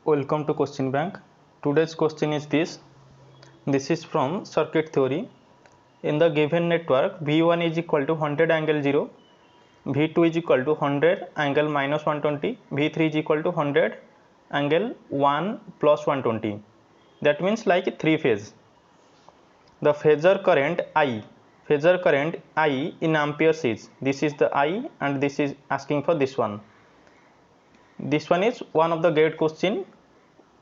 Welcome to question bank. Today's question is this. This is from circuit theory. In the given network, V1 is equal to 100 angle 0, V2 is equal to 100 angle minus 120, V3 is equal to 100 angle 1 plus 120. That means like 3 phase. The phasor current I in amperes is, this is the I and this is asking for this one. This one is one of the gate question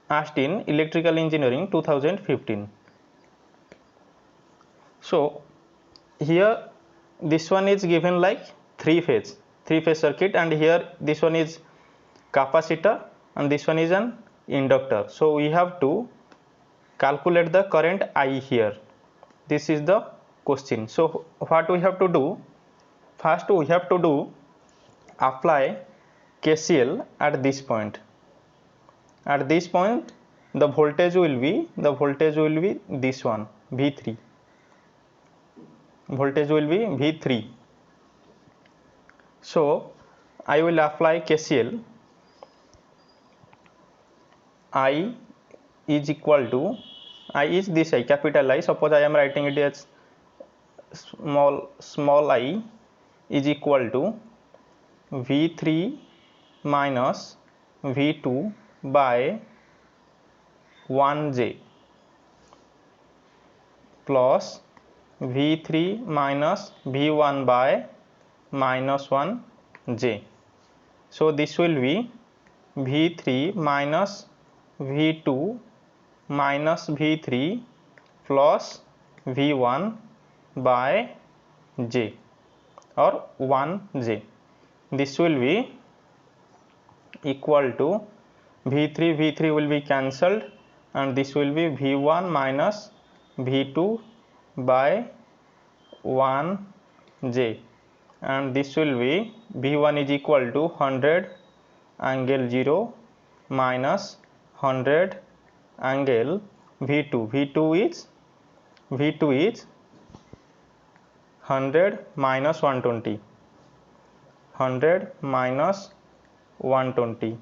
asked in electrical engineering 2015. So here this one is given like three phase circuit, and here this one is capacitor and this one is an inductor. So we have to calculate the current I here. This is the question. So what we have to do? First we have to do apply KCL at this point. At this point the voltage will be this one, V3. Voltage will be V3. So I will apply KCL. I is equal to, I is this I, capital I. Suppose I am writing it as small I is equal to V3 minus V2 by 1J plus V3 minus V1 by minus 1J. So this will be V3 minus V2 minus V3 plus V1 by J or 1J. This will be equal to V3 will be cancelled, and this will be V1 minus V2 by 1J, and this will be V1 is equal to 100 angle 0 minus 100 angle V2. V2 is 100 minus 120. 100 minus 120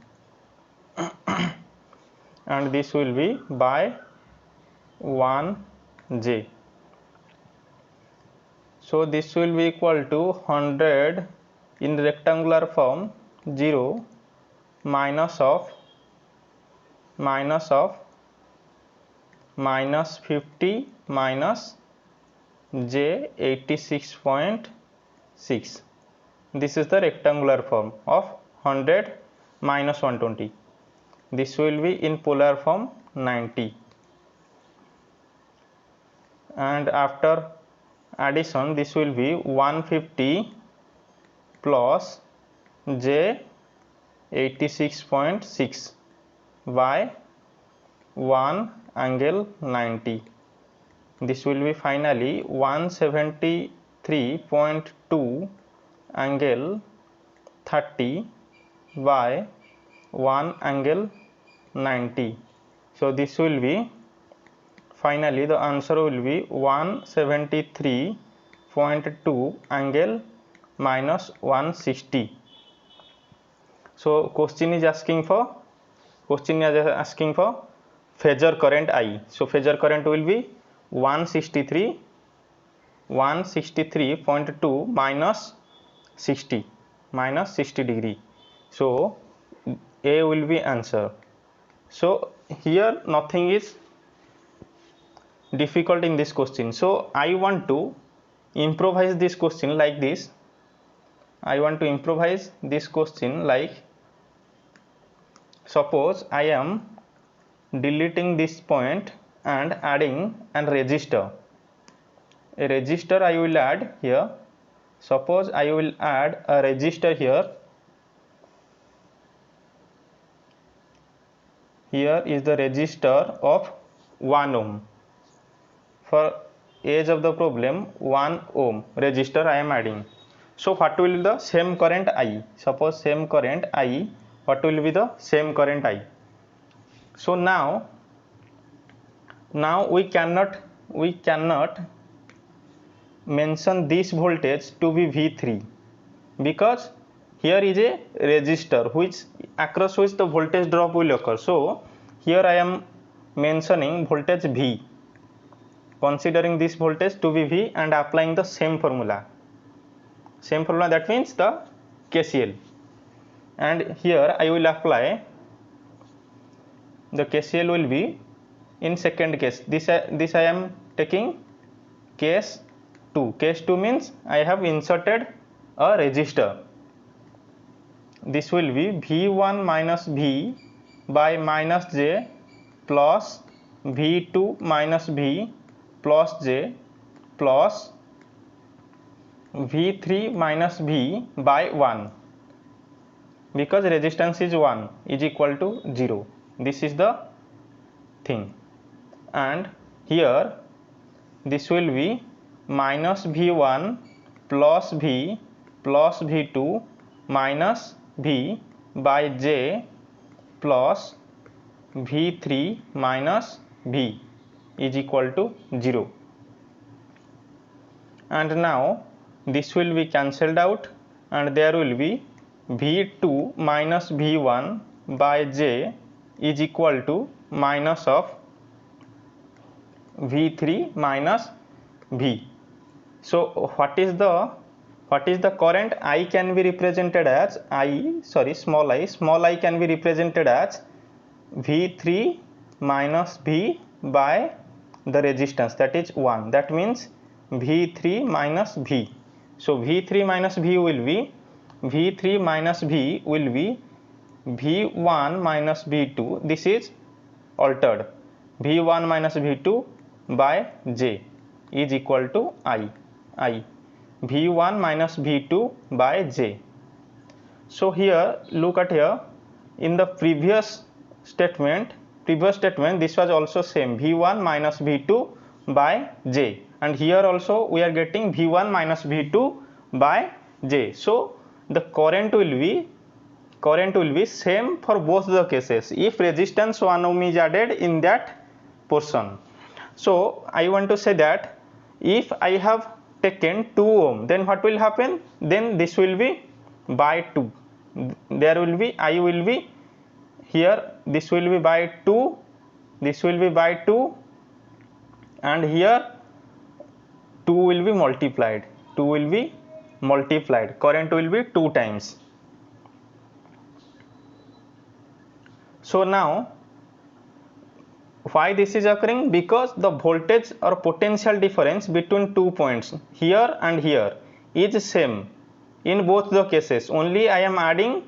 and this will be by 1J. So this will be equal to 100 in rectangular form, 0 minus -50 minus J 86.6. This is the rectangular form of 100 minus 120. This will be in polar form 90, and after addition this will be 150 plus J 86.6 by 1 angle 90. This will be finally 173.2 angle 30 by 1 angle 90. So this will be finally the answer will be 173.2 angle minus 160. So question is asking for phasor current I. So phasor current will be 163.2 minus 60 degree. So A will be answer. So here nothing is difficult in this question. So I want to improvise this question like this. I want to improvise this question like, suppose I am deleting this point and adding an resistor. A resistor I will add here. Suppose I will add a resistor here. Here is the resistor of 1 ohm. For age of the problem 1 ohm resistor I am adding. So what will be the same current I? Suppose same current I, what will be the same current I? So now we cannot mention this voltage to be V3, because here is a resistor which across which the voltage drop will occur. So here I am mentioning voltage V, considering this voltage to be V and applying the same formula. Same formula, that means the KCL. And here I will apply the KCL will be in second case. This I am taking case 2. Case 2 means I have inserted a resistor. This will be V1 minus V by minus J plus V2 minus V plus J plus V3 minus V by 1, because resistance is 1 is equal to 0. This is the thing. And here this will be minus V1 plus V plus V2 minus V by J plus V3 minus V is equal to 0. And now this will be cancelled out, and there will be V2 minus V1 by J is equal to minus of V3 minus V. So what is the current? I can be represented as small I can be represented as V3 minus V by the resistance, that is 1. That means V3 minus V. So V3 minus V will be V3 minus V will be V1 minus V2. This is altered. V1 minus V2 by J is equal to I. V1 minus V2 by J. So here, look at here, in the previous statement this was also same, V1 minus V2 by J, and here also we are getting V1 minus V2 by J. So the current will be same for both the cases if resistance 1 ohm is added in that portion. So I want to say that if I have taken 2 ohm, then what will happen? Then this will be by 2. There will be, I will be here, this will be by 2, this will be by 2, and here 2 will be multiplied. Current will be 2 times. So now why this is occurring? Because the voltage or potential difference between 2 points here and here is same in both the cases, only I am adding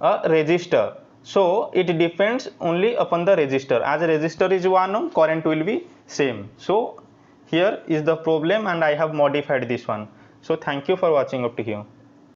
a resistor. So it depends only upon the resistor. As a resistor is 1 ohm, current will be same. So here is the problem, and I have modified this one. So thank you for watching up to here.